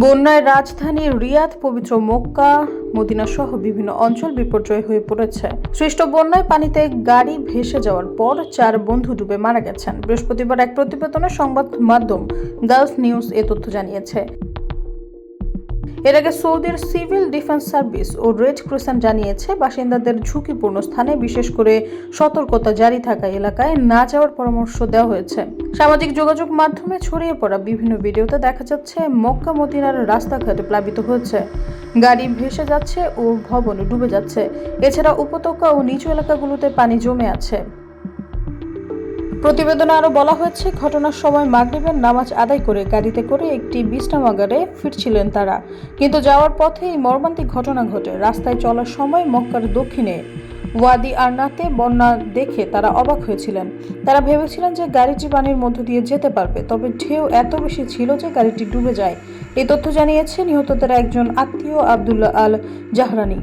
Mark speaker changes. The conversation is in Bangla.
Speaker 1: বন্যায় রাজধানী রিয়াদ, পবিত্র মক্কা, মদিনা সহ বিভিন্ন অঞ্চল বিপর্যয় হয়ে পড়েছে। সৃষ্ট বন্যায় পানিতে গাড়ি ভেসে যাওয়ার পর 4 বন্ধু ডুবে মারা গেছেন। বৃহস্পতিবার এক প্রতিবেদনে সংবাদ মাধ্যম গালফ নিউজ এ তথ্য জানিয়েছে। এর আগে সৌদির সিভিল ডিফেন্স সার্ভিস ও রেড ক্রিসেন্ট জানিয়েছে, বাসিন্দাদের ঝুঁকিপূর্ণ স্থানে, বিশেষ করে সতর্কতা জারি থাকা এলাকায় না যাওয়ার পরামর্শ দেওয়া হয়েছে। সামাজিক যোগাযোগ মাধ্যমে ছড়িয়ে পড়া বিভিন্ন ভিডিওতে দেখা যাচ্ছে মক্কা মদিনার রাস্তাঘাট প্লাবিত হয়েছে, গাড়ি ভেসে যাচ্ছে ও ভবন ডুবে যাচ্ছে। এছাড়া উপত্যকা ও নিচু এলাকাগুলোতে পানি জমে আছে। প্রতিবেদনে আরও বলা হয়েছে, ঘটনার সময় মাগরিবের নামাজ আদায় করে গাড়িতে করে একটি বিশ্রামাগারে ফিরছিলেন তারা, কিন্তু যাওয়ার পথে এই মর্মান্তিক ঘটনা ঘটে। রাস্তায় চলার সময় মক্কার দক্ষিণে ওয়াদি আরনাতে বন্যা দেখে তারা অবাক হয়েছিলেন। তারা ভেবেছিলেন যে গাড়িটি পানির মধ্য দিয়ে যেতে পারবে, তবে ঢেউ এত বেশি ছিল যে গাড়িটি ডুবে যায়। এই তথ্য জানিয়েছে নিহতদের একজন আত্মীয় আব্দুল্লাহ আল জাহরানি।